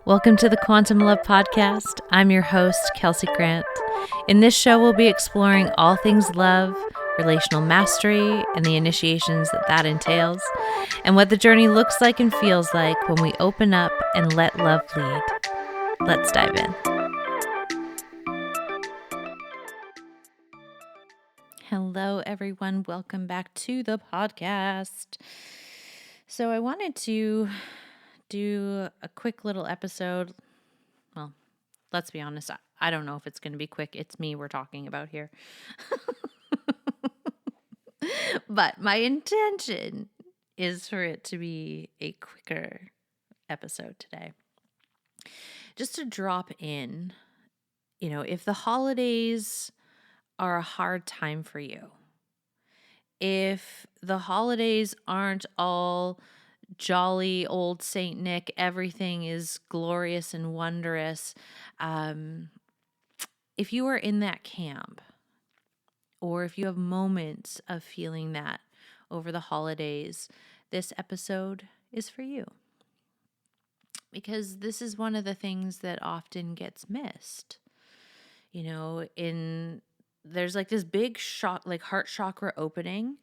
Welcome to the Quantum Love Podcast. I'm your host, Kelsey Grant. In this show, we'll be exploring all things love, relational mastery, and the initiations that entails, and what the journey looks like and feels like when we open up and let love lead. Let's dive in. Hello, everyone. Welcome back to the podcast. So I wanted to do a quick little episode. Well, let's be honest, I don't know if it's going to be quick. It's me we're talking about here. But my intention is for it to be a quicker episode today. Just to drop in, if the holidays are a hard time for you, if the holidays aren't all jolly old Saint Nick, everything is glorious and wondrous, if you are in that camp, or if you have moments of feeling that over the holidays, this episode is for you. Because this is one of the things that often gets missed. There's like this big shock, like heart chakra opening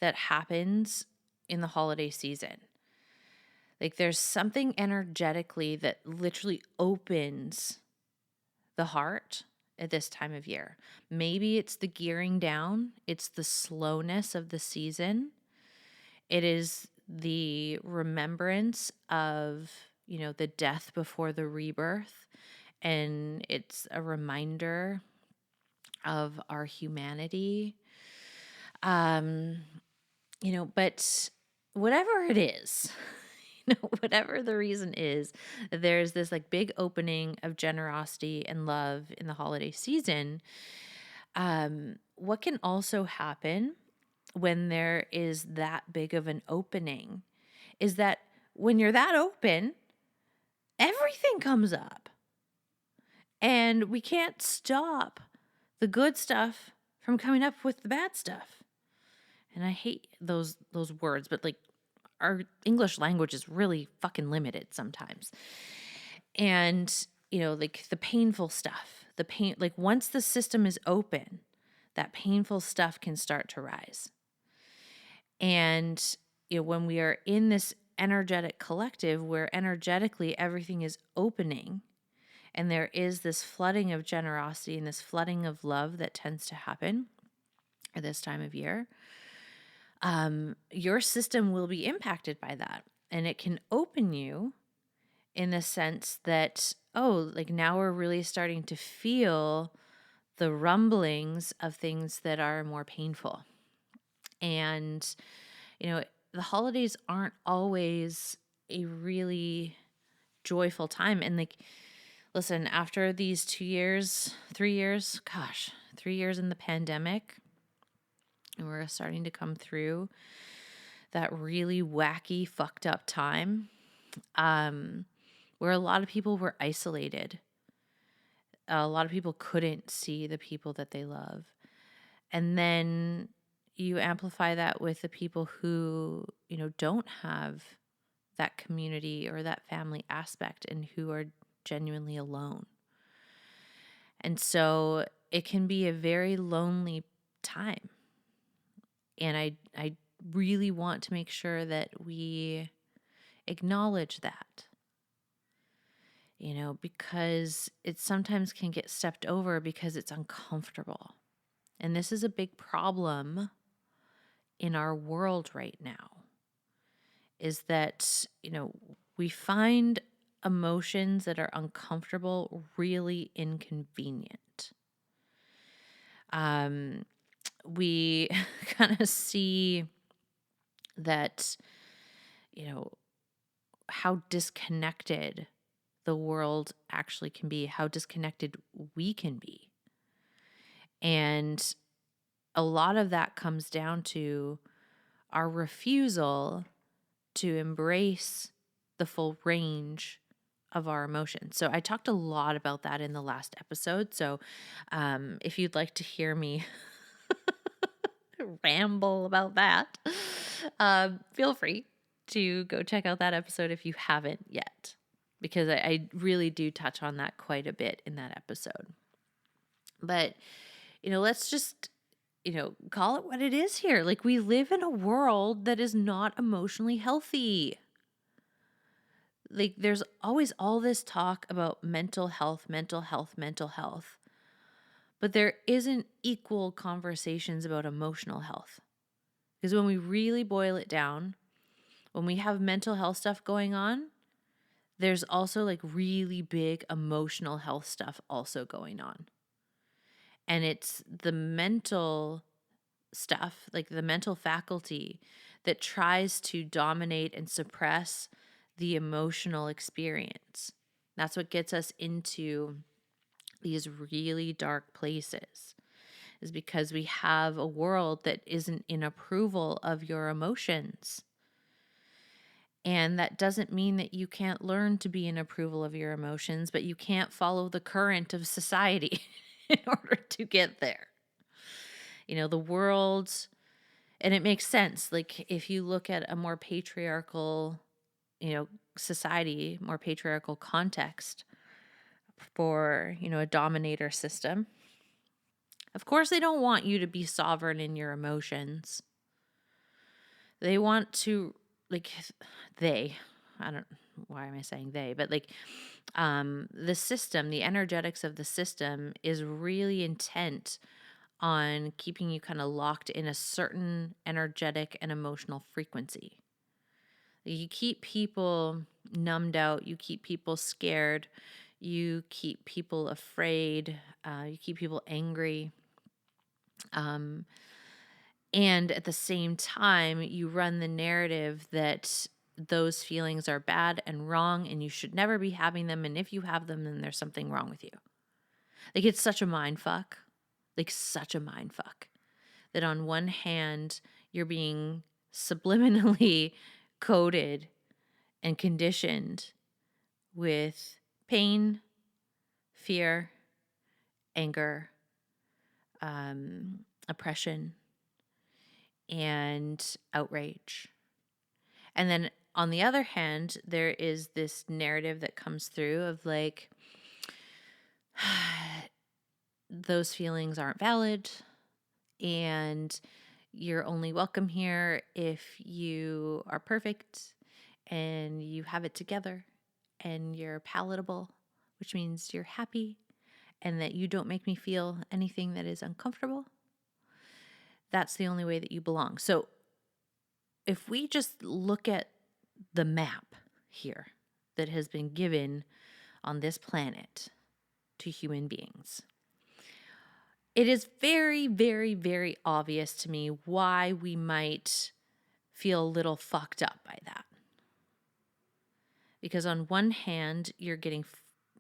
that happens in the holiday season. Like there's something energetically that literally opens the heart at this time of year. Maybe it's the gearing down, it's the slowness of the season. It is the remembrance of, the death before the rebirth. And it's a reminder of our humanity. But whatever it is, whatever the reason is, there's this like big opening of generosity and love in the holiday season. What can also happen when there is that big of an opening is that when you're that open, everything comes up. And we can't stop the good stuff from coming up with the bad stuff. And I hate those words, but like our English language is really fucking limited sometimes. And, like the painful stuff, like once the system is open, that painful stuff can start to rise. And, when we are in this energetic collective where energetically everything is opening and there is this flooding of generosity and this flooding of love that tends to happen at this time of year, your system will be impacted by that. And it can open you in the sense that, like now we're really starting to feel the rumblings of things that are more painful. And, the holidays aren't always a really joyful time. And like, listen, after these 3 years in the pandemic, and we're starting to come through that really wacky, fucked up time, where a lot of people were isolated. A lot of people couldn't see the people that they love. And then you amplify that with the people who, don't have that community or that family aspect and who are genuinely alone. And so it can be a very lonely time. And I really want to make sure that we acknowledge that, because it sometimes can get stepped over because it's uncomfortable. And this is a big problem in our world right now, is that, we find emotions that are uncomfortable really inconvenient. We kind of see that, how disconnected the world actually can be, how disconnected we can be. And a lot of that comes down to our refusal to embrace the full range of our emotions. So I talked a lot about that in the last episode. So if you'd like to hear me ramble about that, feel free to go check out that episode if you haven't yet. because I really do touch on that quite a bit in that episode. But, let's just, call it what it is here. Like, we live in a world that is not emotionally healthy. Like, there's always all this talk about mental health, mental health, mental health, but there isn't equal conversations about emotional health. Because when we really boil it down, when we have mental health stuff going on, there's also like really big emotional health stuff also going on. And it's the mental stuff, like the mental faculty, that tries to dominate and suppress the emotional experience. That's what gets us into these really dark places, is because we have a world that isn't in approval of your emotions. And that doesn't mean that you can't learn to be in approval of your emotions, but you can't follow the current of society in order to get there. The world, and it makes sense. Like, if you look at a more patriarchal, society, more patriarchal context for, a dominator system, of course, they don't want you to be sovereign in your emotions. They want to, like, I don't, why am I saying they, but like, the system, the energetics of the system is really intent on keeping you kind of locked in a certain energetic and emotional frequency. You keep people numbed out, you keep people scared, you keep people afraid, you keep people angry. And at the same time, you run the narrative that those feelings are bad and wrong and you should never be having them. And if you have them, then there's something wrong with you. Like, it's such a mind fuck. Like, such a mind fuck. That on one hand, you're being subliminally coded and conditioned with pain, fear, anger, oppression, and outrage. And then on the other hand, there is this narrative that comes through of like, those feelings aren't valid and you're only welcome here if you are perfect and you have it together and you're palatable, which means you're happy and that you don't make me feel anything that is uncomfortable. That's the only way that you belong. So if we just look at the map here that has been given on this planet to human beings, it is very, very, very obvious to me why we might feel a little fucked up by that. Because on one hand, you're getting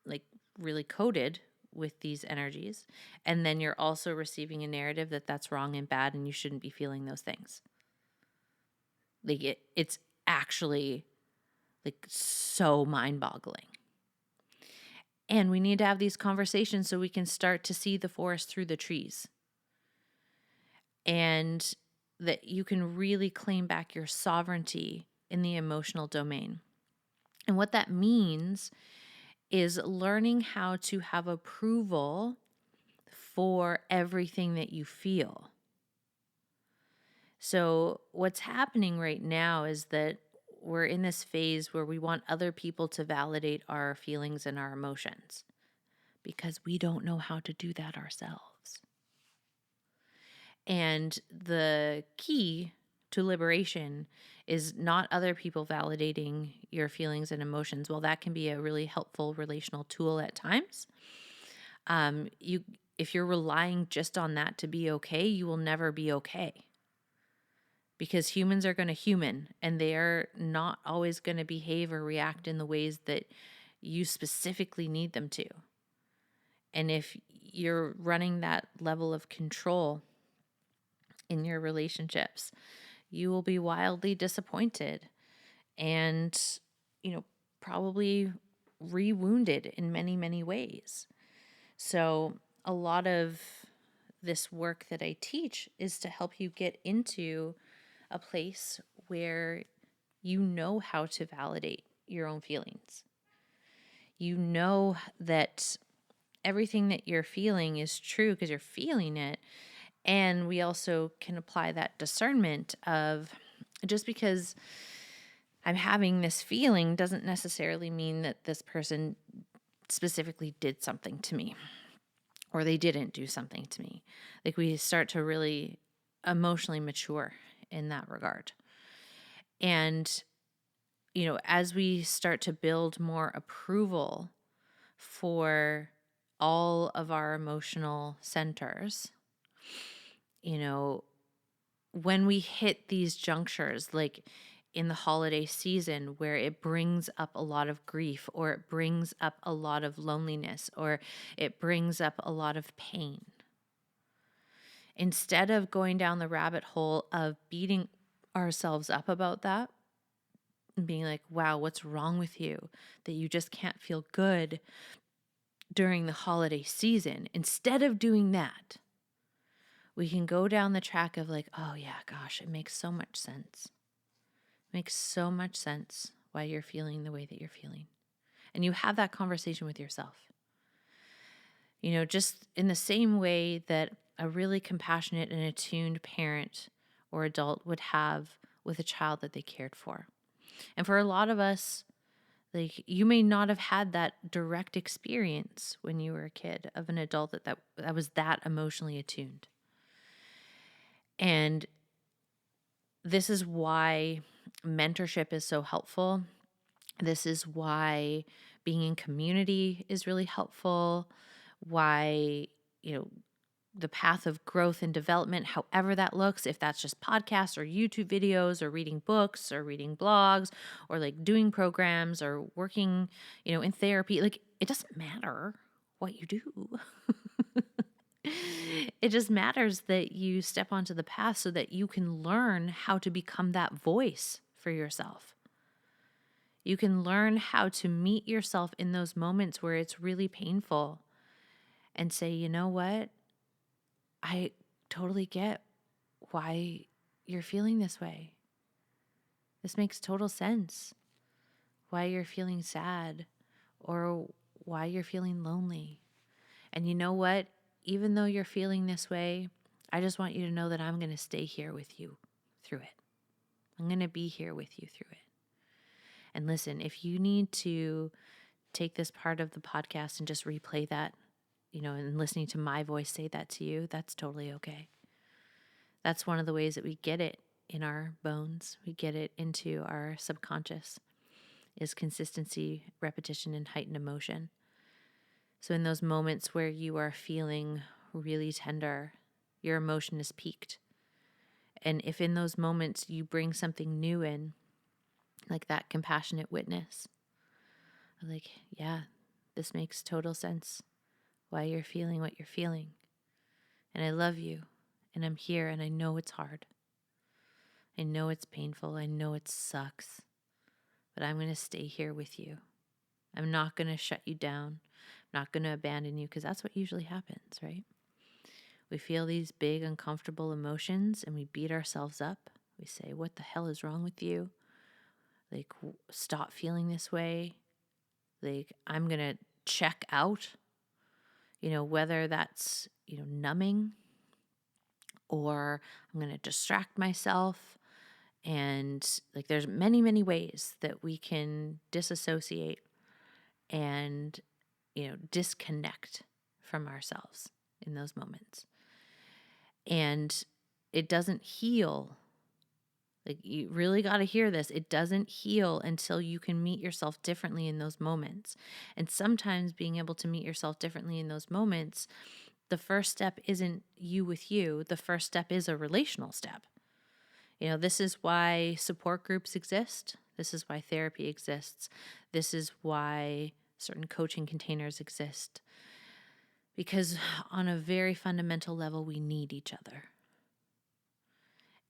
like really coded with these energies, and then you're also receiving a narrative that that's wrong and bad and you shouldn't be feeling those things. Like, it's actually like so mind-boggling. And we need to have these conversations so we can start to see the forest through the trees. And that you can really claim back your sovereignty in the emotional domain. And what that means is learning how to have approval for everything that you feel. So what's happening right now is that we're in this phase where we want other people to validate our feelings and our emotions because we don't know how to do that ourselves. And the key to liberation is not other people validating your feelings and emotions. Well, that can be a really helpful relational tool at times. If you're relying just on that to be okay, you will never be okay. Because humans are going to human, and they are not always going to behave or react in the ways that you specifically need them to. And if you're running that level of control in your relationships, you will be wildly disappointed and, probably re-wounded in many, many ways. So a lot of this work that I teach is to help you get into a place where you know how to validate your own feelings. You know that everything that you're feeling is true because you're feeling it. And we also can apply that discernment of, just because I'm having this feeling doesn't necessarily mean that this person specifically did something to me or they didn't do something to me. Like, we start to really emotionally mature in that regard. And, as we start to build more approval for all of our emotional centers, you know, when we hit these junctures, like in the holiday season, where it brings up a lot of grief, or it brings up a lot of loneliness, or it brings up a lot of pain, instead of going down the rabbit hole of beating ourselves up about that and being like, wow, what's wrong with you that you just can't feel good during the holiday season? Instead of doing that, we can go down the track of like, oh yeah, gosh, it makes so much sense. It makes so much sense why you're feeling the way that you're feeling. And you have that conversation with yourself. Just in the same way that a really compassionate and attuned parent or adult would have with a child that they cared for. And for a lot of us, like, you may not have had that direct experience when you were a kid of an adult that was that emotionally attuned. And this is why mentorship is so helpful. This is why being in community is really helpful. Why, the path of growth and development, however that looks, if that's just podcasts or YouTube videos or reading books or reading blogs or like doing programs or working, in therapy, like, it doesn't matter what you do. It just matters that you step onto the path so that you can learn how to become that voice for yourself. You can learn how to meet yourself in those moments where it's really painful and say, you know what? I totally get why you're feeling this way. This makes total sense. Why you're feeling sad or why you're feeling lonely. And you know what? Even though you're feeling this way, I just want you to know that I'm going to stay here with you through it. I'm going to be here with you through it. And listen, if you need to take this part of the podcast and just replay that, and listening to my voice say that to you, that's totally okay. That's one of the ways that we get it in our bones. We get it into our subconscious, is consistency, repetition, and heightened emotion. So in those moments where you are feeling really tender, your emotion is peaked. And if in those moments you bring something new in, like that compassionate witness, like, yeah, this makes total sense why you're feeling what you're feeling. And I love you, and I'm here, and I know it's hard. I know it's painful. I know it sucks, but I'm going to stay here with you. I'm not going to shut you down. I'm not going to abandon you, because that's what usually happens, right? We feel these big, uncomfortable emotions and we beat ourselves up. We say, what the hell is wrong with you? Like, stop feeling this way. Like, I'm going to check out, whether that's, numbing, or I'm going to distract myself. And like, there's many, many ways that we can disassociate and, disconnect from ourselves in those moments. And it doesn't heal. Like, you really got to hear this. It doesn't heal until you can meet yourself differently in those moments. And sometimes being able to meet yourself differently in those moments, the first step isn't you with you. The first step is a relational step. This is why support groups exist. This is why therapy exists. This is why certain coaching containers exist. Because on a very fundamental level, we need each other.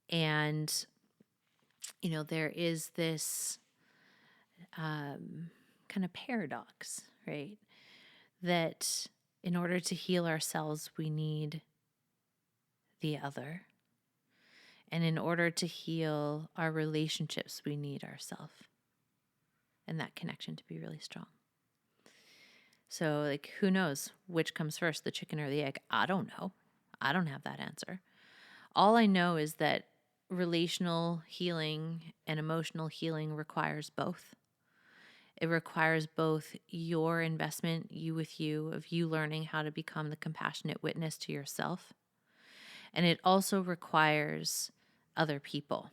And, there is this kind of paradox, right? That in order to heal ourselves, we need the other. And in order to heal our relationships, we need ourselves and that connection to be really strong. So, like, who knows which comes first, the chicken or the egg? I don't know. I don't have that answer. All I know is that relational healing and emotional healing requires both. It requires both your investment, you with you, of you learning how to become the compassionate witness to yourself. And it also requires other people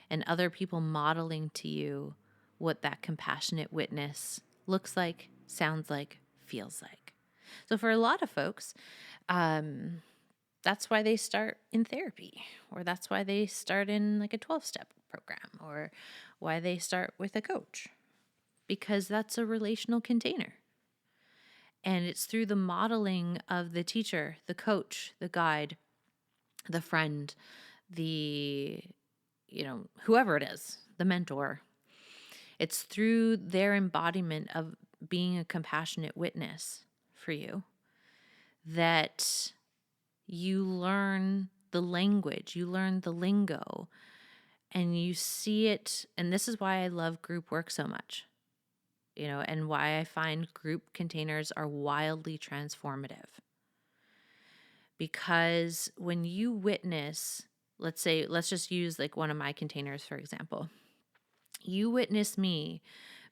and other people modeling to you what that compassionate witness looks like, sounds like, feels like. So for a lot of folks, that's why they start in therapy, or that's why they start in like a 12-step program, or why they start with a coach, because that's a relational container. And it's through the modeling of the teacher, the coach, the guide, the friend, the, whoever it is, the mentor. It's through their embodiment of being a compassionate witness for you that you learn the language, you learn the lingo, and you see it. And this is why I love group work so much, and why I find group containers are wildly transformative. Because when you witness, let's just use like one of my containers, for example. You witness me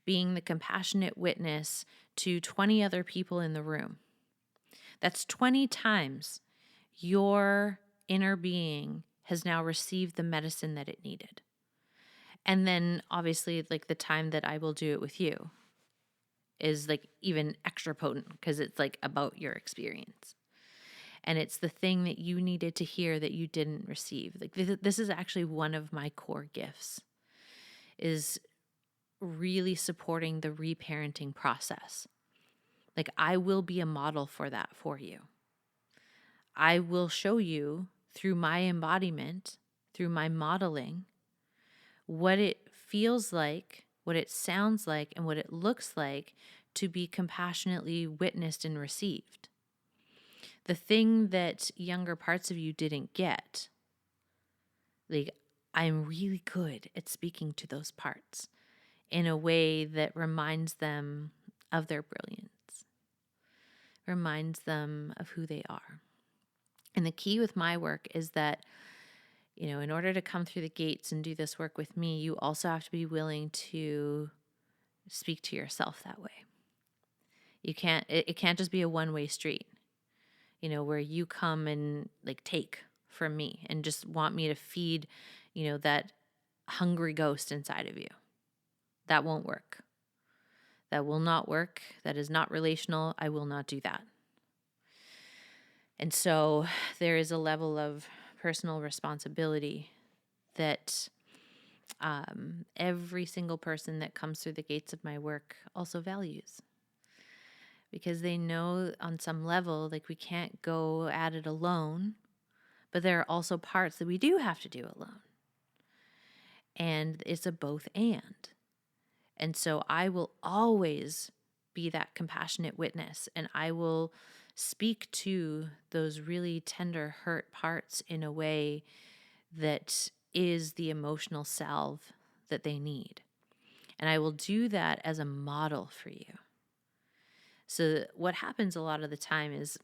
being the compassionate witness to 20 other people in the room. That's 20 times your inner being has now received the medicine that it needed. And then obviously, like, the time that I will do it with you is like even extra potent because it's like about your experience. And it's the thing that you needed to hear that you didn't receive. Like, this is actually one of my core gifts, is really supporting the reparenting process. Like, I will be a model for that for you. I will show you through my embodiment, through my modeling, what it feels like, what it sounds like, and what it looks like to be compassionately witnessed and received. The thing that younger parts of you didn't get, like, I'm really good at speaking to those parts in a way that reminds them of their brilliance, reminds them of who they are. And the key with my work is that, in order to come through the gates and do this work with me, you also have to be willing to speak to yourself that way. It can't just be a one-way street, where you come and like take from me and just want me to feed, that hungry ghost inside of you. That won't work. That will not work. That is not relational. I will not do that. And so there is a level of personal responsibility that every single person that comes through the gates of my work also values. Because they know on some level, like, we can't go at it alone, but there are also parts that we do have to do alone. And it's a both and. And so I will always be that compassionate witness, and I will speak to those really tender, hurt parts in a way that is the emotional salve that they need. And I will do that as a model for you. So what happens a lot of the time is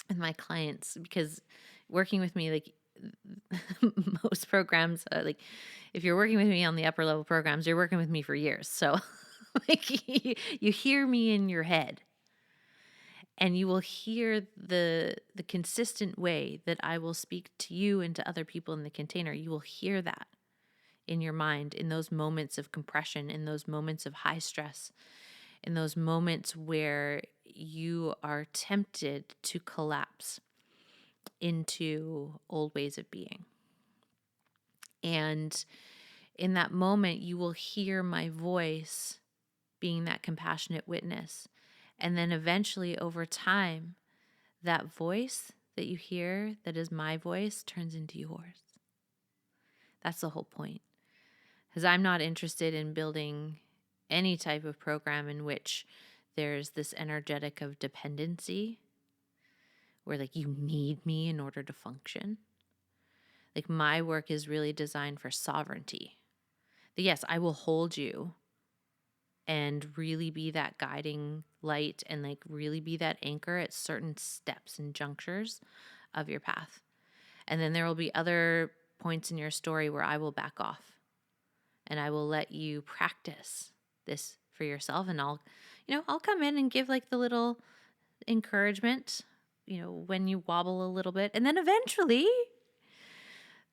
with my clients, because working with me, like, most programs, like, if you're working with me on the upper level programs, you're working with me for years. So like, you hear me in your head, and you will hear the consistent way that I will speak to you and to other people in the container. You will hear that in your mind in those moments of compression, in those moments of high stress, in those moments where you are tempted to collapse into old ways of being. And in that moment, you will hear my voice being that compassionate witness. And then eventually, over time, that voice that you hear, that is my voice, turns into yours. That's the whole point. Because I'm not interested in building any type of program in which there's this energetic of dependency, where like you need me in order to function. Like, my work is really designed for sovereignty. Yes, I will hold you and really be that guiding light and like really be that anchor at certain steps and junctures of your path. And then there will be other points in your story where I will back off and I will let you practice this for yourself. And I'll come in and give like the little encouragement, when you wobble a little bit. And then eventually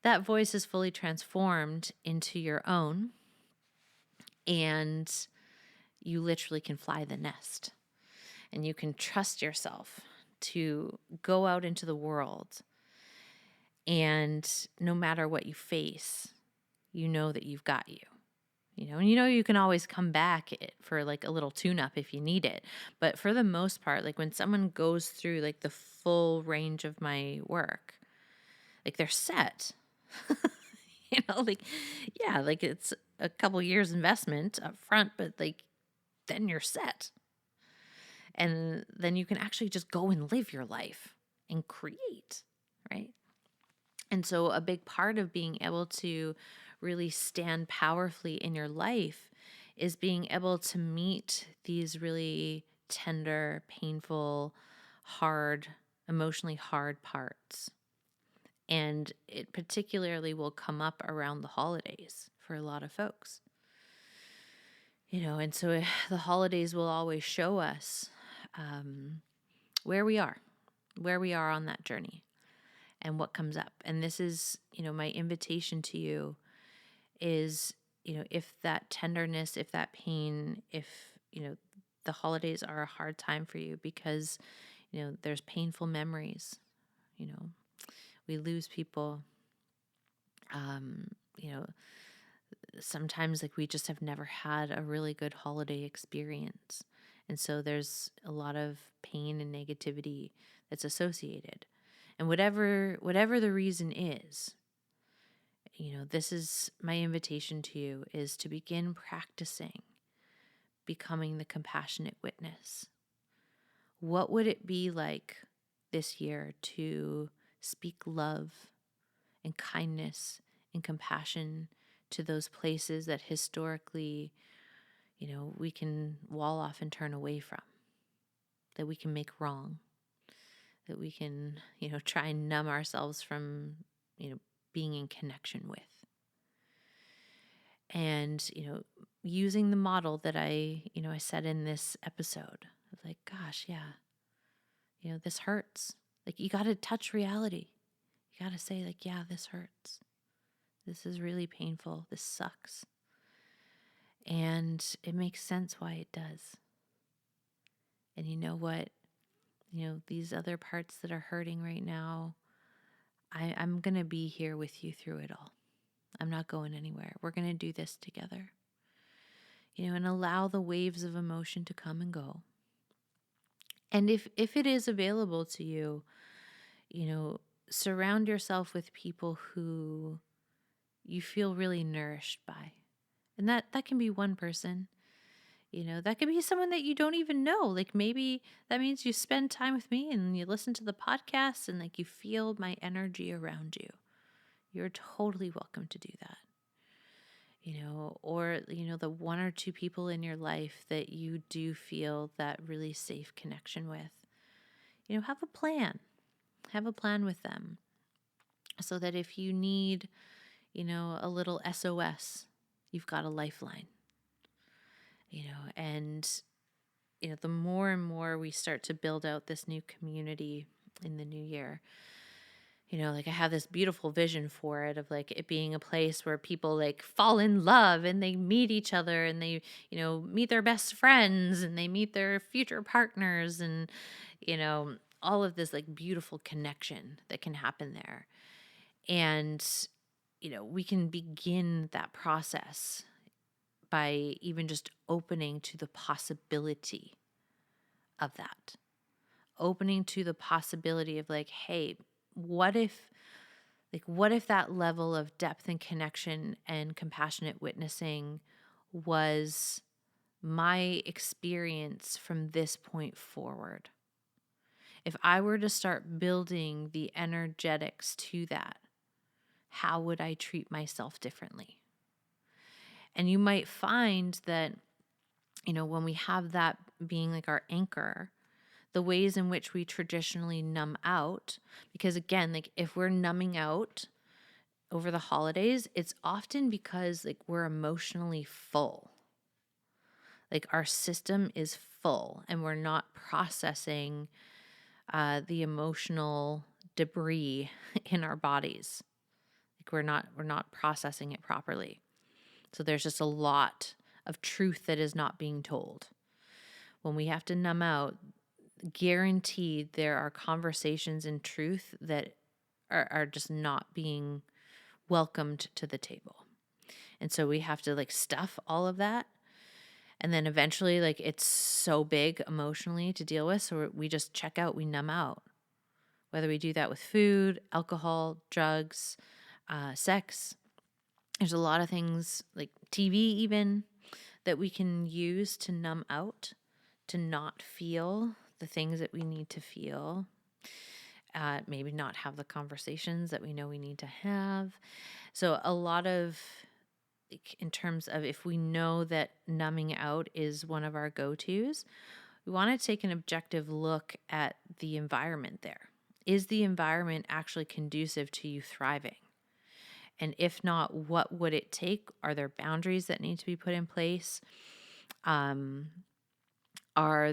that voice is fully transformed into your own, and you literally can fly the nest and you can trust yourself to go out into the world. And no matter what you face, you know that you've got you. And you can always come back for like a little tune-up if you need it. But for the most part, like when someone goes through like the full range of my work, like they're set. Like, yeah, like it's a couple years investment up front, but like then you're set. And then you can actually just go and live your life and create, right? And so a big part of being able to really stand powerfully in your life is being able to meet these really tender, painful, hard, emotionally hard parts. And it particularly will come up around the holidays for a lot of folks. And so the holidays will always show us where we are on that journey and what comes up. And this is, my invitation to you is, if that tenderness, if that pain, if, the holidays are a hard time for you because, there's painful memories, we lose people, you know, sometimes like we just have never had a really good holiday experience. And so there's a lot of pain and negativity that's associated. And whatever the reason is, this is my invitation to you, is to begin practicing becoming the compassionate witness. What would it be like this year to speak love and kindness and compassion to those places that historically, we can wall off and turn away from, that we can make wrong, that we can, try and numb ourselves from, being in connection with. And, using the model that I said in this episode of like, gosh, yeah, this hurts. Like, you got to touch reality. You got to say like, yeah, this hurts. This is really painful. This sucks. And it makes sense why it does. And you know what? These other parts that are hurting right now, I'm going to be here with you through it all. I'm not going anywhere. We're going to do this together. And allow the waves of emotion to come and go. And if it is available to you, surround yourself with people who you feel really nourished by. And that can be one person. That could be someone that you don't even know. Like maybe that means you spend time with me and you listen to the podcast and like you feel my energy around you. You're totally welcome to do that. Or, the one or two people in your life that you do feel that really safe connection with. Have a plan. Have a plan with them so that if you need, a little SOS, you've got a lifeline. And the more and more we start to build out this new community in the new year, like I have this beautiful vision for it of like it being a place where people like fall in love and they meet each other and they, meet their best friends and they meet their future partners and, all of this like beautiful connection that can happen there. And, we can begin that process by even just opening to the possibility of that. Opening to the possibility of like, hey, what if that level of depth and connection and compassionate witnessing was my experience from this point forward? If I were to start building the energetics to that, how would I treat myself differently? And you might find that when we have that being like our anchor, the ways in which we traditionally numb out, because again, like if we're numbing out over the holidays, it's often because like we're emotionally full. Like our system is full and we're not processing the emotional debris in our bodies. Like we're not processing it properly. So there's just a lot of truth that is not being told. When we have to numb out, guaranteed there are conversations and truth that are just not being welcomed to the table. And so we have to like stuff all of that. And then eventually, like it's so big emotionally to deal with. So we just check out, we numb out. Whether we do that with food, alcohol, drugs, sex. There's a lot of things like TV, even that we can use to numb out, to not feel the things that we need to feel. Maybe not have the conversations that we know we need to have. So, a lot of, like, in terms of if we know that numbing out is one of our go tos, we want to take an objective look at the environment there. Is the environment actually conducive to you thriving? And if not, what would it take? Are there boundaries that need to be put in place? Are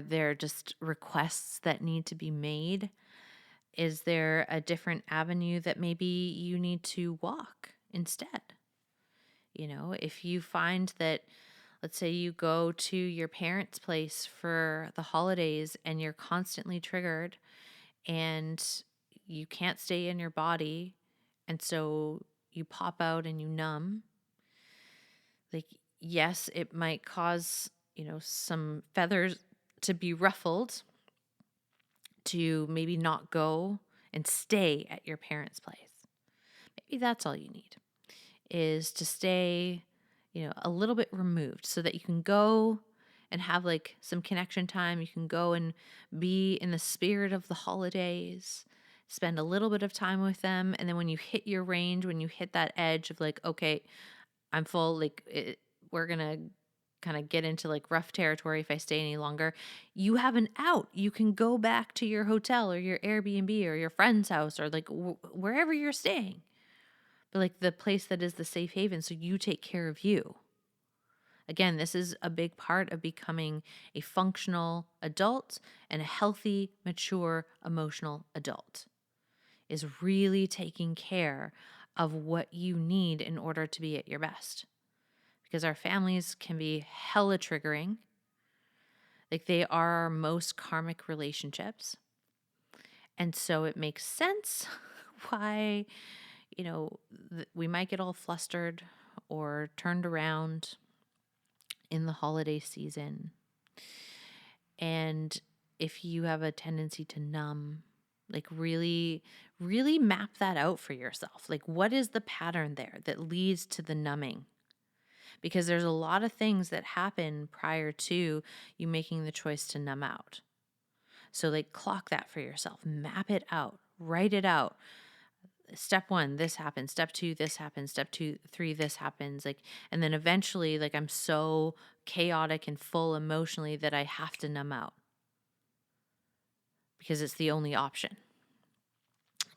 there just requests that need to be made? Is there a different avenue that maybe you need to walk instead? If you find that, let's say you go to your parents' place for the holidays and you're constantly triggered and you can't stay in your body, and so you pop out and you numb, like, yes, it might cause, some feathers to be ruffled to maybe not go and stay at your parents' place. Maybe that's all you need, is to stay, a little bit removed so that you can go and have like some connection time. You can go and be in the spirit of the holidays, spend a little bit of time with them. And then when you hit your range, when you hit that edge of like, okay, I'm full, like we're going to kind of get into like rough territory if I stay any longer, you have an out. You can go back to your hotel or your Airbnb or your friend's house or like wherever you're staying. But like the place that is the safe haven, so you take care of you. Again, this is a big part of becoming a functional adult and a healthy, mature, emotional adult, is really taking care of what you need in order to be at your best. Because our families can be hella triggering. Like they are our most karmic relationships. And so it makes sense why, we might get all flustered or turned around in the holiday season. And if you have a tendency to numb, like really, really map that out for yourself. Like, what is the pattern there that leads to the numbing? Because there's a lot of things that happen prior to you making the choice to numb out. So, like, clock that for yourself, map it out, write it out. Step 1, this happens. Step 2, this happens. Step 2, 3, this happens. Like, and then eventually, like, I'm so chaotic and full emotionally that I have to numb out because it's the only option.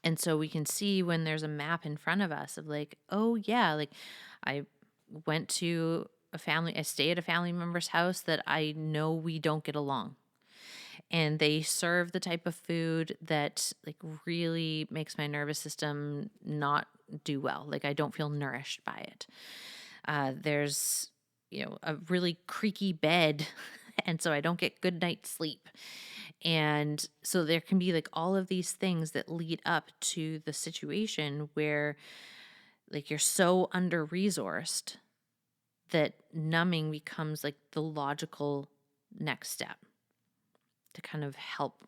And so we can see when there's a map in front of us of like, oh yeah, like I I stay at a family member's house that I know we don't get along. And they serve the type of food that like really makes my nervous system not do well. Like I don't feel nourished by it. There's, a really creaky bed. And so I don't get good night's sleep. And so there can be like all of these things that lead up to the situation where like you're so under resourced that numbing becomes like the logical next step to kind of help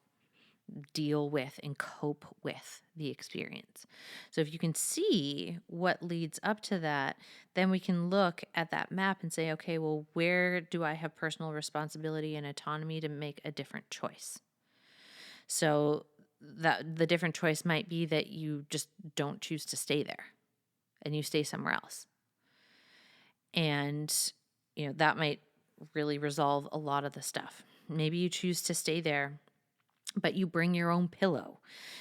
deal with and cope with the experience. So if you can see what leads up to that, then we can look at that map and say, okay, well, where do I have personal responsibility and autonomy to make a different choice? So that the different choice might be that you just don't choose to stay there and you stay somewhere else. And, that might really resolve a lot of the stuff. Maybe you choose to stay there, but you bring your own pillow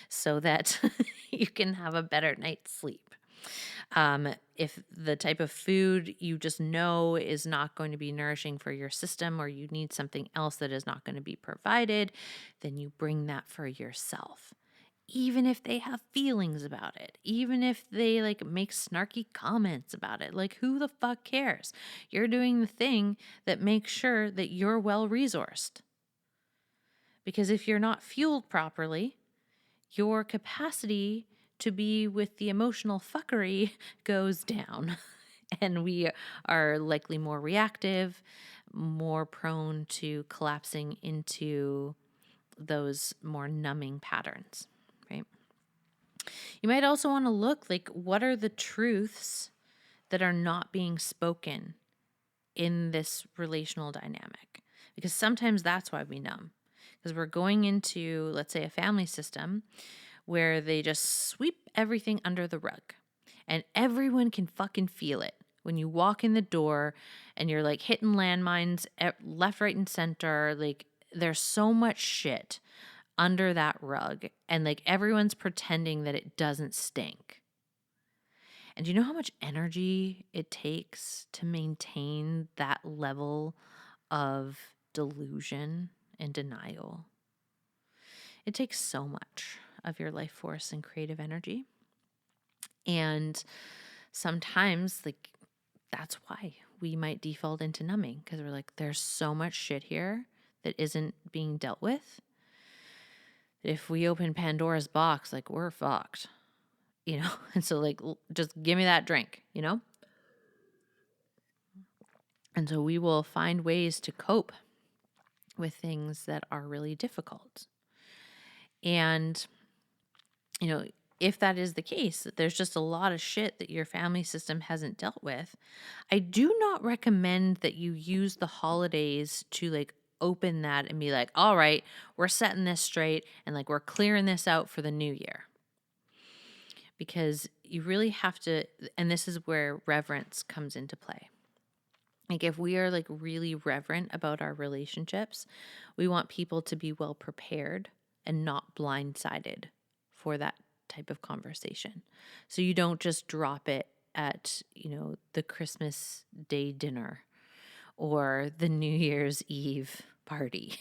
so that you can have a better night's sleep. If the type of food you just know is not going to be nourishing for your system, or you need something else that is not going to be provided, then you bring that for yourself. Even if they have feelings about it, even if they like make snarky comments about it, like who the fuck cares? You're doing the thing that makes sure that you're well resourced. Because if you're not fueled properly, your capacity to be with the emotional fuckery goes down. And we are likely more reactive, more prone to collapsing into those more numbing patterns, right? You might also want to look like, what are the truths that are not being spoken in this relational dynamic? Because sometimes that's why we numb. Because we're going into, let's say, a family system where they just sweep everything under the rug and everyone can fucking feel it. When you walk in the door and you're like hitting landmines left, right, and center, like there's so much shit under that rug, and like everyone's pretending that it doesn't stink. And do you know how much energy it takes to maintain that level of delusion and denial? It takes so much of your life force and creative energy. And sometimes, like, that's why we might default into numbing, because we're like, there's so much shit here that isn't being dealt with. If we open Pandora's box, like, we're fucked, you know? And so, like, just give me that drink, you know? And so we will find ways to cope with things that are really difficult. And, you know, if that is the case, that there's just a lot of shit that your family system hasn't dealt with, I do not recommend that you use the holidays to like open that and be like, all right, we're setting this straight and like we're clearing this out for the new year. Because you really have to, and this is where reverence comes into play. Like if we are like really reverent about our relationships, we want people to be well prepared and not blindsided for that type of conversation. So you don't just drop it at, you know, the Christmas Day dinner or the New Year's Eve party.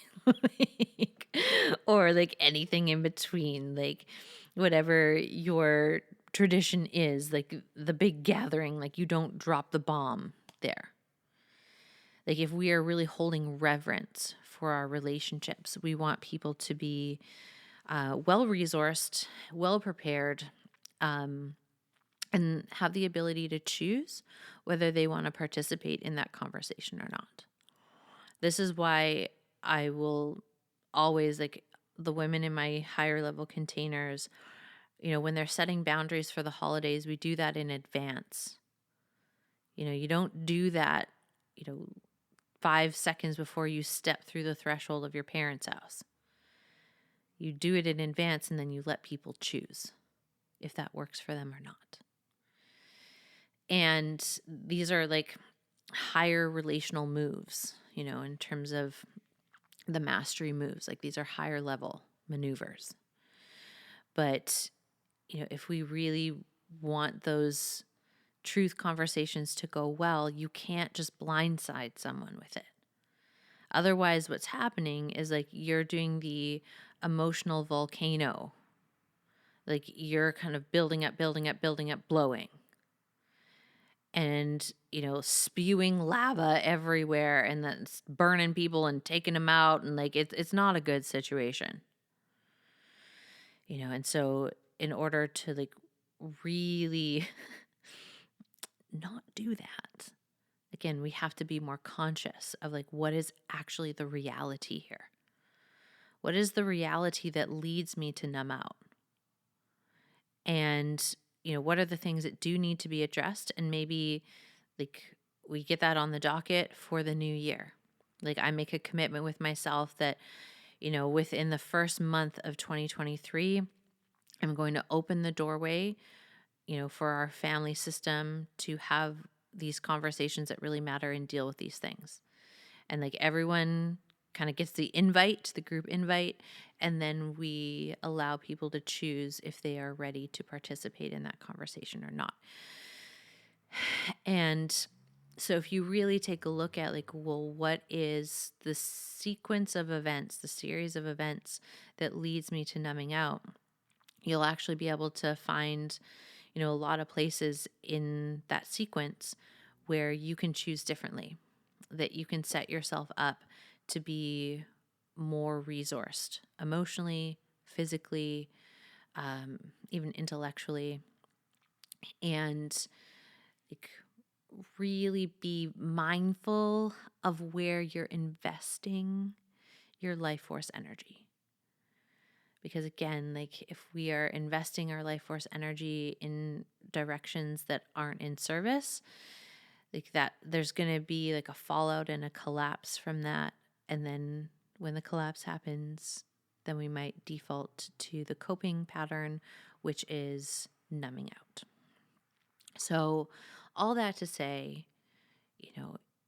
Or like anything in between, like whatever your tradition is, like the big gathering, like you don't drop the bomb there. Like if we are really holding reverence for our relationships, we want people to be well-resourced, well-prepared, and have the ability to choose whether they want to participate in that conversation or not. This is why I will always, like the women in my higher level containers, you know, when they're setting boundaries for the holidays, we do that in advance. You know, you don't do that, you know, 5 seconds before you step through the threshold of your parents' house. You do it in advance and then you let people choose if that works for them or not. And these are like higher relational moves, you know, in terms of the mastery moves. Like these are higher level maneuvers. But, you know, if we really want those truth conversations to go well, you can't just blindside someone with it. Otherwise, what's happening is like you're doing the emotional volcano. Like you're kind of building up, blowing. And, you know, spewing lava everywhere and then burning people and taking them out. And like it's not a good situation. You know, and so in order to like really not do that, again, we have to be more conscious of like what is actually the reality here. What is the reality that leads me to numb out? And, you know, what are the things that do need to be addressed? And maybe like we get that on the docket for the new year. Like I make a commitment with myself that, you know, within the first month of 2023, I'm going to open the doorway, you know, for our family system to have these conversations that really matter and deal with these things. And like everyone kind of gets the group invite, and then we allow people to choose if they are ready to participate in that conversation or not. And so if you really take a look at like, well, what is the sequence of events, the series of events that leads me to numbing out, you'll actually be able to find, a lot of places in that sequence where you can choose differently, that you can set yourself up to be more resourced emotionally, physically, even intellectually, and like really be mindful of where you're investing your life force energy. Because again, like if we are investing our life force energy in directions that aren't in service, like that, there's going to be like a fallout and a collapse from that. And then when the collapse happens, then we might default to the coping pattern, which is numbing out. So, all that to say,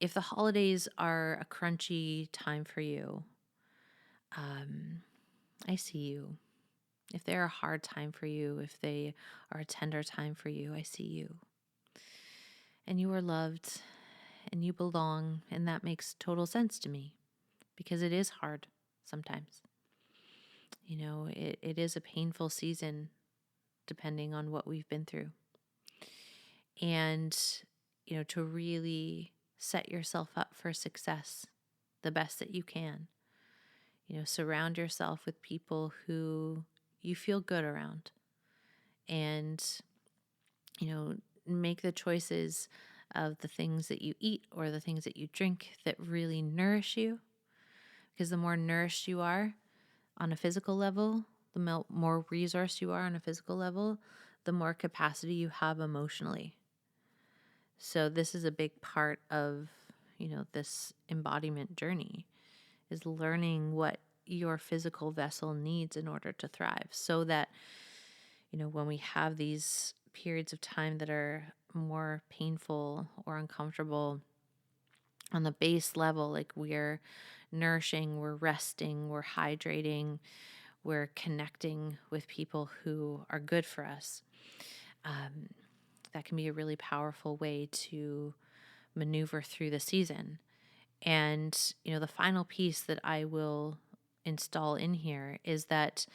if the holidays are a crunchy time for you, I see you. If they're a hard time for you, if they are a tender time for you, I see you. And you are loved and you belong. And that makes total sense to me because it is hard sometimes. It is a painful season depending on what we've been through. And, to really set yourself up for success the best that you can. Surround yourself with people who you feel good around and, make the choices of the things that you eat or the things that you drink that really nourish you. Because the more nourished you are on a physical level, the more resourced you are on a physical level, the more capacity you have emotionally. So this is a big part of, this embodiment journey is learning what your physical vessel needs in order to thrive so that, when we have these periods of time that are more painful or uncomfortable on the base level, like we're nourishing, we're resting, we're hydrating, we're connecting with people who are good for us. That can be a really powerful way to maneuver through the season. And, the final piece that I will install in here is that,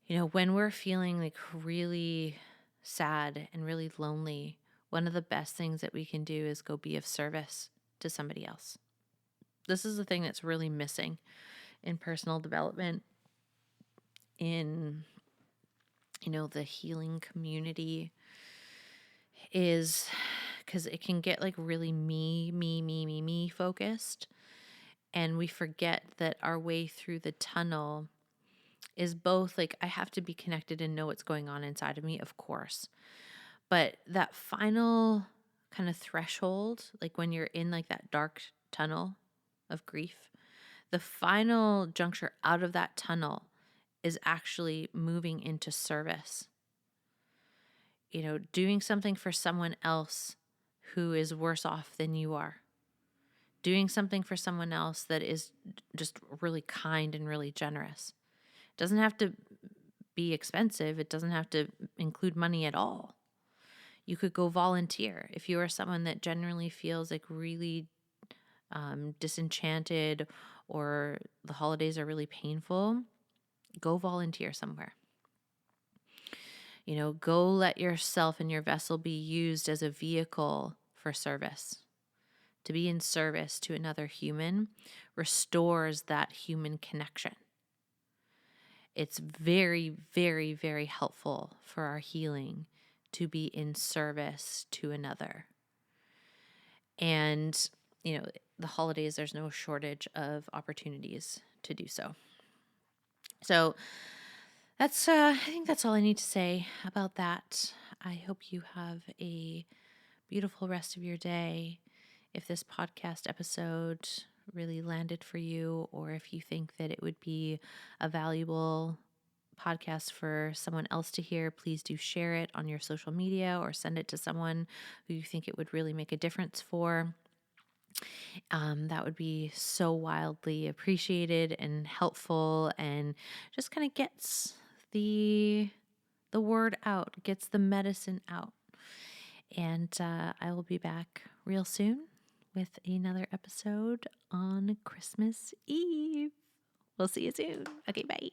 when we're feeling like really sad and really lonely, one of the best things that we can do is go be of service to somebody else. This is the thing that's really missing in personal development, in, the healing community, is because it can get like really me focused. And we forget that our way through the tunnel is both like, I have to be connected and know what's going on inside of me, of course. But that final kind of threshold, like when you're in like that dark tunnel of grief, the final juncture out of that tunnel is actually moving into service. Doing something for someone else who is worse off than you are. Doing something for someone else that is just really kind and really generous. It doesn't have to be expensive. It doesn't have to include money at all. You could go volunteer. If you are someone that generally feels like really disenchanted or the holidays are really painful, go volunteer somewhere. Go let yourself and your vessel be used as a vehicle for service. To be in service to another human restores that human connection. It's very, very, very helpful for our healing to be in service to another. And, the holidays, there's no shortage of opportunities to do so. So that's, I think that's all I need to say about that. I hope you have a beautiful rest of your day. If this podcast episode really landed for you, or if you think that it would be a valuable podcast for someone else to hear, please do share it on your social media or send it to someone who you think it would really make a difference for. That would be so wildly appreciated and helpful, and just kind of gets the word out, gets the medicine out. And I will be back real soon with another episode on Christmas Eve. We'll see you soon. Okay, bye.